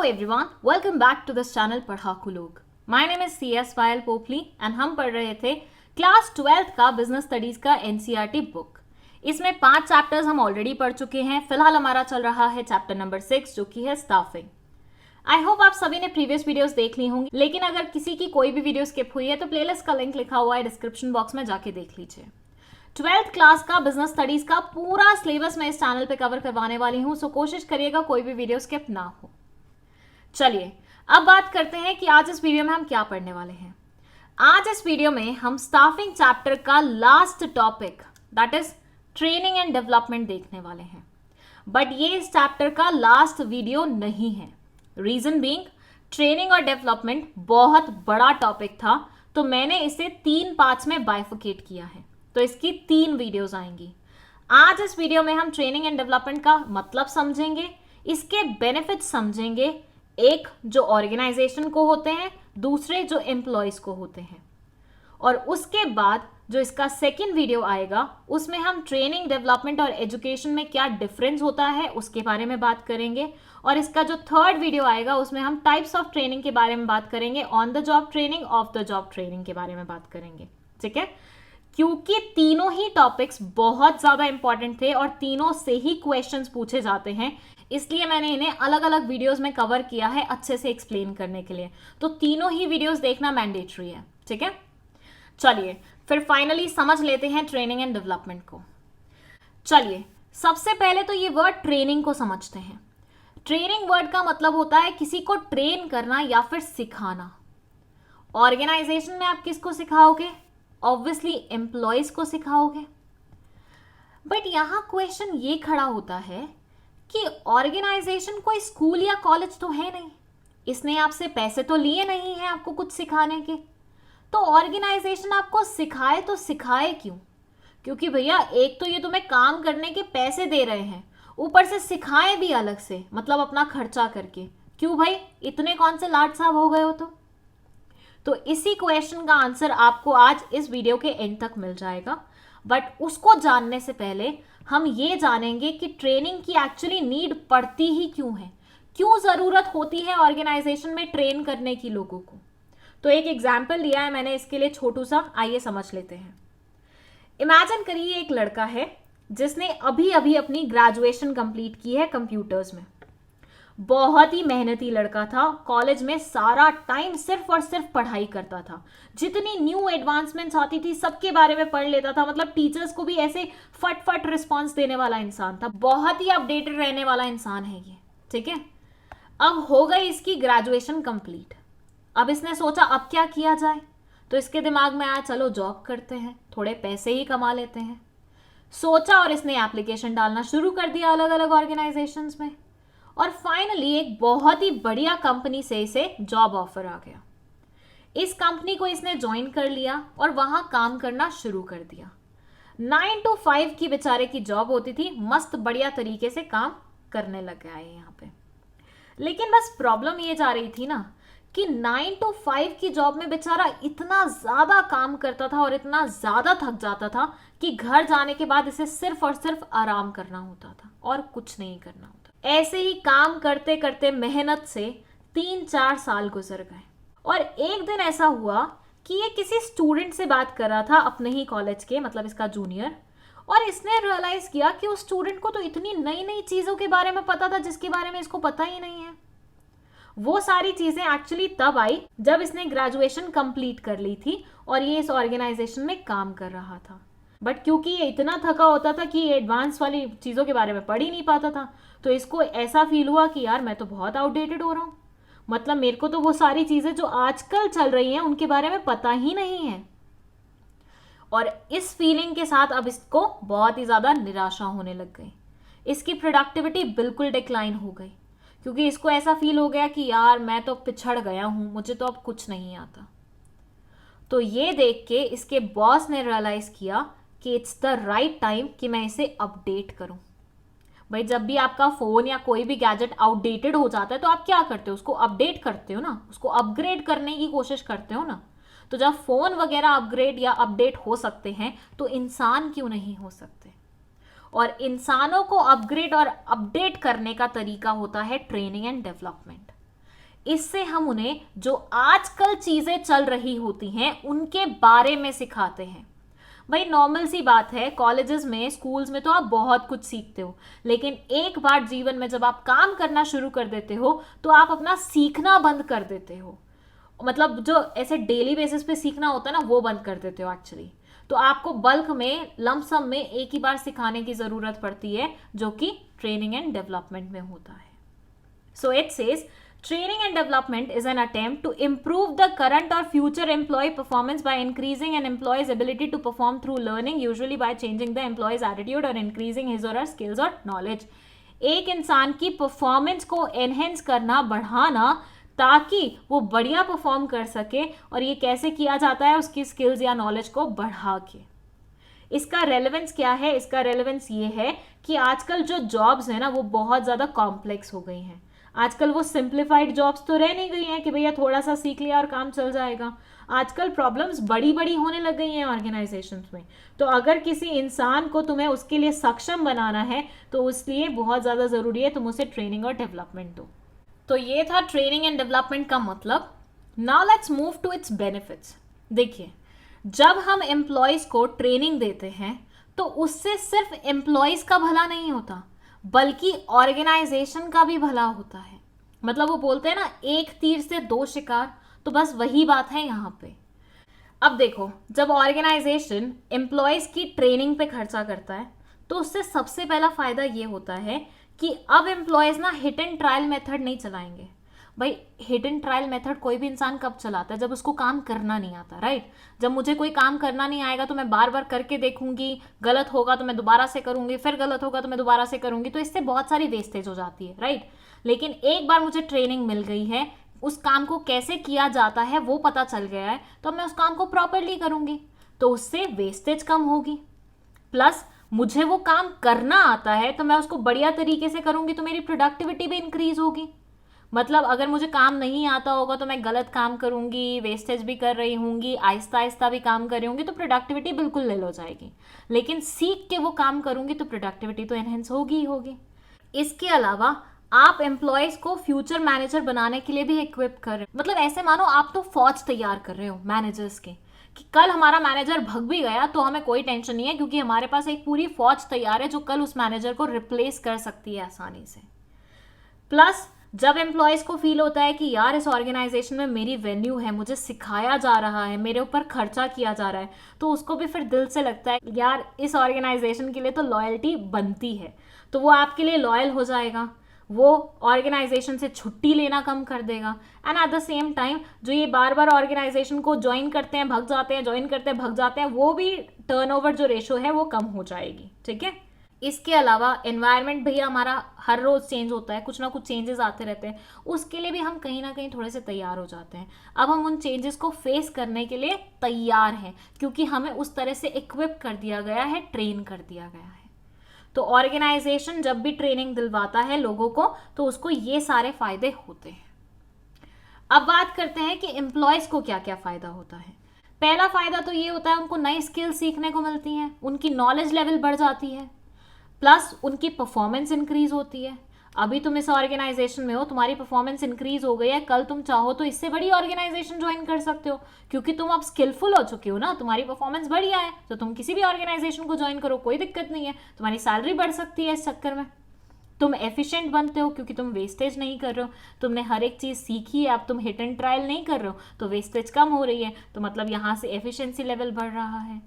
Hello everyone, welcome back to this channel पढ़ाकू लोग। My name is CS Payal Popli and हम पढ़ रहे थे क्लास 12th का बिजनेस स्टडीज का NCERT बुक। इसमें 5 चैप्टर्स हम ऑलरेडी पढ़ चुके हैं। फिलहाल हमारा चल रहा है चैप्टर नंबर 6 जो कि है स्टाफिंग। आई होप आप सभी ने प्रीवियस वीडियोस देख ली होंगी, लेकिन अगर किसी की कोई भी वीडियो स्किप हुई है तो प्लेलिस्ट का लिंक लिखा हुआ है डिस्क्रिप्शन बॉक्स में, जाके देख लीजिए। 12th क्लास का बिजनेस स्टडीज का पूरा सिलेबस मैं इस चैनल पे कवर करवाने वाली हूँ, सो कोशिश करिएगा कोई भी वीडियो स्किप ना हो। चलिए अब बात करते हैं कि आज इस वीडियो में हम क्या पढ़ने वाले हैं। आज इस वीडियो में हम स्टाफिंग चैप्टर का last topic that is training and development देखने वाले हैं। बट ये इस चैप्टर का लास्ट वीडियो नहीं है। रीजन बीइंग, ट्रेनिंग और डेवलपमेंट बहुत बड़ा टॉपिक था, तो मैंने इसे 3 पार्ट्स में बाइफिकेट किया है। तो इसकी 3 वीडियोस आएंगी। आज इस वीडियो में हम ट्रेनिंग एंड डेवलपमेंट का मतलब समझेंगे, इसके बेनिफिट्स समझेंगे, एक जो ऑर्गेनाइजेशन को होते हैं, दूसरे जो एम्प्लॉयज को होते हैं, और उसके बाद जो इसका सेकंड वीडियो आएगा उसमें हम ट्रेनिंग, डेवलपमेंट और एजुकेशन में क्या डिफरेंस होता है उसके बारे में बात करेंगे। और इसका जो थर्ड वीडियो आएगा उसमें हम टाइप्स ऑफ ट्रेनिंग के बारे में बात करेंगे, on the job training, of the job training के बारे में बात करेंगे। ठीक है, क्योंकि तीनों ही टॉपिक्स बहुत ज्यादा इंपॉर्टेंट थे और तीनों से ही क्वेश्चंस पूछे जाते हैं, इसलिए मैंने इन्हें अलग अलग वीडियोस में कवर किया है अच्छे से एक्सप्लेन करने के लिए। तो तीनों ही वीडियोस देखना मैंडेटरी है। ठीक है, चलिए फिर फाइनली समझ लेते हैं ट्रेनिंग एंड डेवलपमेंट को। चलिए सबसे पहले तो ये वर्ड ट्रेनिंग को समझते हैं। ट्रेनिंग वर्ड का मतलब होता है किसी को ट्रेन करना या फिर सिखाना। ऑर्गेनाइजेशन में आप किसको सिखाओगे? ऑब्वियसली एम्प्लॉयज को सिखाओगे। बट यहां क्वेश्चन ये खड़ा होता है कि ऑर्गेनाइजेशन कोई स्कूल या कॉलेज तो है नहीं, इसने आपसे पैसे तो लिए नहीं है आपको कुछ सिखाने के। तो ऑर्गेनाइजेशन आपको सिखाए तो सिखाए क्यों? क्योंकि भैया एक तो ये तुम्हें काम करने के पैसे दे रहे हैं, ऊपर से सिखाए भी अलग से, मतलब अपना खर्चा करके। क्यों भाई, इतने कौन से लाट साहब हो गए हो? तो इसी क्वेश्चन का आंसर आपको आज इस वीडियो के एंड तक मिल जाएगा। बट उसको जानने से पहले हम ये जानेंगे कि ट्रेनिंग की एक्चुअली नीड पड़ती ही क्यों है, क्यों जरूरत होती है ऑर्गेनाइजेशन में ट्रेन करने की लोगों को। तो एक एग्जाम्पल लिया है मैंने इसके लिए छोटू सा, आइए समझ लेते हैं। इमेजिन करिए एक लड़का है जिसने अभी अभी अपनी ग्रेजुएशन कंप्लीट की है कंप्यूटर्स में। बहुत ही मेहनती लड़का था, कॉलेज में सारा टाइम सिर्फ और सिर्फ पढ़ाई करता था। जितनी न्यू एडवांसमेंट्स आती थी सबके बारे में पढ़ लेता था, मतलब टीचर्स को भी ऐसे फट फट रिस्पॉन्स देने वाला इंसान था। बहुत ही अपडेटेड रहने वाला इंसान है ये। ठीक है, अब हो गई इसकी ग्रेजुएशन कंप्लीट। अब इसने सोचा अब क्या किया जाए, तो इसके दिमाग में आया चलो जॉब करते हैं, थोड़े पैसे ही कमा लेते हैं। सोचा और इसने एप्लीकेशन डालना शुरू कर दिया अलग अलग ऑर्गेनाइजेशंस में, और फाइनली एक बहुत ही बढ़िया कंपनी से इसे जॉब ऑफर आ गया। इस कंपनी को इसने ज्वाइन कर लिया और वहां काम करना शुरू कर दिया। 9 to 5 की बेचारे की जॉब होती थी, मस्त बढ़िया तरीके से काम करने लग गया है यहाँ पे। लेकिन बस प्रॉब्लम ये जा रही थी ना कि 9 to 5 की जॉब में बेचारा इतना ज्यादा काम करता था और इतना ज्यादा थक जाता था कि घर जाने के बाद इसे सिर्फ और सिर्फ आराम करना होता था और कुछ नहीं करना होता। ऐसे ही काम करते करते मेहनत से 3-4 साल गुजर गए, और एक दिन ऐसा हुआ कि ये किसी स्टूडेंट से बात कर रहा था अपने ही कॉलेज के, मतलब इसका जूनियर, और इसने रियलाइज किया कि उस स्टूडेंट को तो इतनी नई नई चीजों के बारे में पता था जिसके बारे में इसको पता ही नहीं है। वो सारी चीजें एक्चुअली तब आई जब इसने ग्रेजुएशन कंप्लीट कर ली थी और ये इस ऑर्गेनाइजेशन में काम कर रहा था। बट क्योंकि ये इतना थका होता था कि ये एडवांस वाली चीजों के बारे में पढ़ ही नहीं पाता था, तो इसको ऐसा फील हुआ कि यार मैं तो बहुत आउटडेटेड हो रहा हूँ, मतलब मेरे को तो वो सारी चीजें जो आजकल चल रही हैं उनके बारे में पता ही नहीं है। और इस फीलिंग के साथ अब इसको बहुत ही ज्यादा निराशा होने लग गई। इसकी प्रोडक्टिविटी बिल्कुल डिक्लाइन हो गई, क्योंकि इसको ऐसा फील हो गया कि यार मैं तो पिछड़ गया हूं, मुझे तो अब कुछ नहीं आता। तो ये देख के इसके बॉस ने रियलाइज किया कि इट्स द राइट टाइम कि मैं इसे अपडेट करूं। भाई जब भी आपका फोन या कोई भी गैजेट आउटडेटेड हो जाता है तो आप क्या करते हो? उसको अपडेट करते हो ना, उसको अपग्रेड करने की कोशिश करते हो ना। तो जब फोन वगैरह अपग्रेड या अपडेट हो सकते हैं तो इंसान क्यों नहीं हो सकते? और इंसानों को अपग्रेड और अपडेट करने का तरीका होता है ट्रेनिंग एंड डेवलपमेंट। इससे हम उन्हें जो आजकल चीजें चल रही होती हैं उनके बारे में सिखाते हैं। भाई नॉर्मल सी बात है, कॉलेजेस में, स्कूल्स में तो आप बहुत कुछ सीखते हो, लेकिन एक बार जीवन में जब आप काम करना शुरू कर देते हो तो आप अपना सीखना बंद कर देते हो। मतलब जो ऐसे डेली बेसिस पे सीखना होता है ना, वो बंद कर देते हो एक्चुअली। तो आपको बल्क में, लमसम में एक ही बार सिखाने की जरूरत पड़ती है, जो कि ट्रेनिंग एंड डेवलपमेंट में होता है। So it says training and development is an attempt to improve the current or future employee performance by increasing an employee's ability to perform through learning, usually by changing the employee's attitude or increasing his or her skills or knowledge। एक इंसान की performance को enhance करना, बढ़ाना, ताकि वो बढ़िया perform कर सके। और ये कैसे किया जाता है? उसकी स्किल्स या नॉलेज को बढ़ा के। इसका रेलेवेंस क्या है? इसका रेलेवेंस ये है कि आजकल जो जॉब्स है ना, वो बहुत ज़्यादा कॉम्प्लेक्स हो गई हैं। आजकल वो सिंप्लीफाइड जॉब्स तो रह नहीं गई हैं कि भैया थोड़ा सा सीख लिया और काम चल जाएगा। आजकल प्रॉब्लम्स बड़ी बड़ी होने लग गई हैं ऑर्गेनाइजेशंस में। तो अगर किसी इंसान को तुम्हें उसके लिए सक्षम बनाना है तो उसलिए बहुत ज़्यादा ज़रूरी है तुम उसे ट्रेनिंग और डेवलपमेंट दो। तो ये था ट्रेनिंग एंड डेवलपमेंट का मतलब। Now let's move to its benefits. देखिए, जब हम एम्प्लॉयज़ को ट्रेनिंग देते हैं तो उससे सिर्फ एम्प्लॉयज़ का भला नहीं होता, बल्कि ऑर्गेनाइजेशन का भी भला होता है। मतलब वो बोलते हैं ना, एक तीर से दो शिकार, तो बस वही बात है यहाँ पे। अब देखो, जब ऑर्गेनाइजेशन एम्प्लॉयज की ट्रेनिंग पे खर्चा करता है तो उससे सबसे पहला फायदा ये होता है कि अब एम्प्लॉयज ना हिट एंड ट्रायल मेथड नहीं चलाएंगे। भाई हिट एंड ट्रायल मेथड कोई भी इंसान कब चलाता है? जब उसको काम करना नहीं आता, राइट। जब मुझे कोई काम करना नहीं आएगा तो मैं बार बार करके देखूंगी, गलत होगा तो मैं दोबारा से करूंगी, फिर गलत होगा तो मैं दोबारा से करूंगी, तो इससे बहुत सारी वेस्टेज हो जाती है, राइट। लेकिन एक बार मुझे ट्रेनिंग मिल गई है, उस काम को कैसे किया जाता है वो पता चल गया है, तो मैं उस काम को प्रॉपरली करूंगी, तो उससे वेस्टेज कम होगी। प्लस मुझे वो काम करना आता है तो मैं उसको बढ़िया तरीके से करूंगी, तो मेरी प्रोडक्टिविटी भी इंक्रीज होगी। मतलब अगर मुझे काम नहीं आता होगा तो मैं गलत काम करूंगी, वेस्टेज भी कर रही होंगी, आहिस्ता आहिस्ता भी काम कर रही होंगी, तो प्रोडक्टिविटी बिल्कुल ले लो जाएगी। लेकिन सीख के वो काम करूंगी तो प्रोडक्टिविटी तो एनहेंस होगी ही होगी। इसके अलावा आप एम्प्लॉयज को फ्यूचर मैनेजर बनाने के लिए भी इक्विप कर रहे हो। मतलब ऐसे मानो आप तो फौज तैयार कर रहे हो मैनेजर्स के, कि कल हमारा मैनेजर भग भी गया तो हमें कोई टेंशन नहीं है, क्योंकि हमारे पास एक पूरी फौज तैयार है जो कल उस मैनेजर को रिप्लेस कर सकती है आसानी से। प्लस जब एम्प्लॉयज को फील होता है कि यार इस ऑर्गेनाइजेशन में मेरी वैल्यू है, मुझे सिखाया जा रहा है, मेरे ऊपर खर्चा किया जा रहा है, तो उसको भी फिर दिल से लगता है यार इस ऑर्गेनाइजेशन के लिए तो लॉयल्टी बनती है, तो वो आपके लिए लॉयल हो जाएगा, वो ऑर्गेनाइजेशन से छुट्टी लेना कम कर देगा। And at the same time जो ये बार बार ऑर्गेनाइजेशन को ज्वाइन करते हैं भग जाते हैं, ज्वाइन करते हैं भग जाते हैं, वो भी टर्नओवर जो रेशो है वो कम हो जाएगी, ठीक है। इसके अलावा एनवायरनमेंट भैया हमारा हर रोज चेंज होता है, कुछ ना कुछ चेंजेस आते रहते हैं, उसके लिए भी हम कहीं ना कहीं थोड़े से तैयार हो जाते हैं। अब हम उन चेंजेस को फेस करने के लिए तैयार हैं, क्योंकि हमें उस तरह से इक्विप कर दिया गया है, ट्रेन कर दिया गया है। तो ऑर्गेनाइजेशन जब भी ट्रेनिंग दिलवाता है लोगों को तो उसको ये सारे फायदे होते हैं। अब बात करते हैं कि एम्प्लॉयज को क्या क्या फायदा होता है। पहला फायदा तो ये होता है उनको नई स्किल्स सीखने को मिलती हैं, उनकी नॉलेज लेवल बढ़ जाती है, प्लस उनकी परफॉर्मेंस इंक्रीज होती है। अभी तुम इस ऑर्गेनाइजेशन में हो, तुम्हारी परफॉर्मेंस इंक्रीज हो गई है, कल तुम चाहो तो इससे बड़ी ऑर्गेनाइजेशन ज्वाइन कर सकते हो, क्योंकि तुम अब स्किलफुल हो चुके हो ना, तुम्हारी परफॉर्मेंस बढ़िया है, तो तुम किसी भी ऑर्गेनाइजेशन को ज्वाइन करो, कोई दिक्कत नहीं है। तुम्हारी सैलरी बढ़ सकती है इस चक्कर में, तुम एफिशिएंट बनते हो क्योंकि तुम वेस्टेज नहीं कर रहे हो, तुमने हर एक चीज़ सीखी है, अब तुम हिट एंड ट्रायल नहीं कर रहे हो तो वेस्टेज कम हो रही है, तो मतलब यहाँ से एफिशिएंसी लेवल बढ़ रहा है।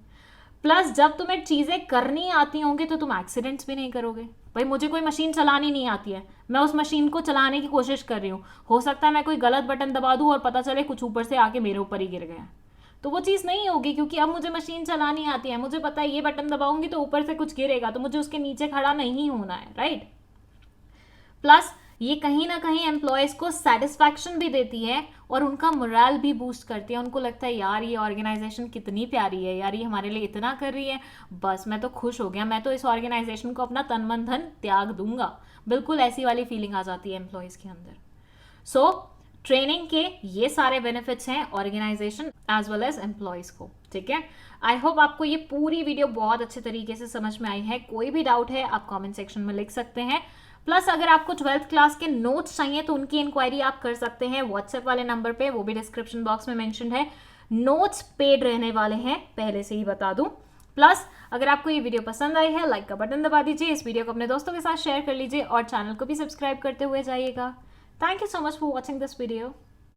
प्लस जब तुम्हें चीज़ें करनी आती होंगी तो तुम एक्सीडेंट्स भी नहीं करोगे। भाई मुझे कोई मशीन चलानी नहीं आती है, मैं उस मशीन को चलाने की कोशिश कर रही हूँ, हो सकता है मैं कोई गलत बटन दबा दूँ और पता चले कुछ ऊपर से आके मेरे ऊपर ही गिर गया, तो वो चीज़ नहीं होगी, क्योंकि अब मुझे मशीन चलानी आती है, मुझे पता है ये बटन दबाऊंगी तो ऊपर से कुछ गिरेगा, तो मुझे उसके नीचे खड़ा नहीं होना है, राइट। प्लस ये कहीं ना कहीं एम्प्लॉयज़ को सेटिस्फैक्शन भी देती है और उनका मोरल भी बूस्ट करती है। उनको लगता है यार ये ऑर्गेनाइजेशन कितनी प्यारी है, यार ये हमारे लिए इतना कर रही है, बस मैं तो खुश हो गया, मैं तो इस ऑर्गेनाइजेशन को अपना तन मन धन त्याग दूंगा। बिल्कुल ऐसी वाली फीलिंग आ जाती है एम्प्लॉयज़ के अंदर। सो ट्रेनिंग के ये सारे बेनिफिट्स हैं organisation as well as employees को, ठीक है। आई होप आपको ये पूरी वीडियो बहुत अच्छे तरीके से समझ में आई है। कोई भी डाउट है आप कमेंट सेक्शन में लिख सकते हैं। प्लस अगर आपको 12th क्लास के नोट्स चाहिए तो उनकी इंक्वायरी आप कर सकते हैं व्हाट्सएप वाले नंबर पे, वो भी डिस्क्रिप्शन बॉक्स में मेंशन है। नोट्स पेड रहने वाले हैं, पहले से ही बता दूं। प्लस अगर आपको ये वीडियो पसंद आई है, लाइक का बटन दबा दीजिए, इस वीडियो को अपने दोस्तों के साथ शेयर कर लीजिए और चैनल को भी सब्सक्राइब करते हुए जाइएगा। Thank you so much for watching this video.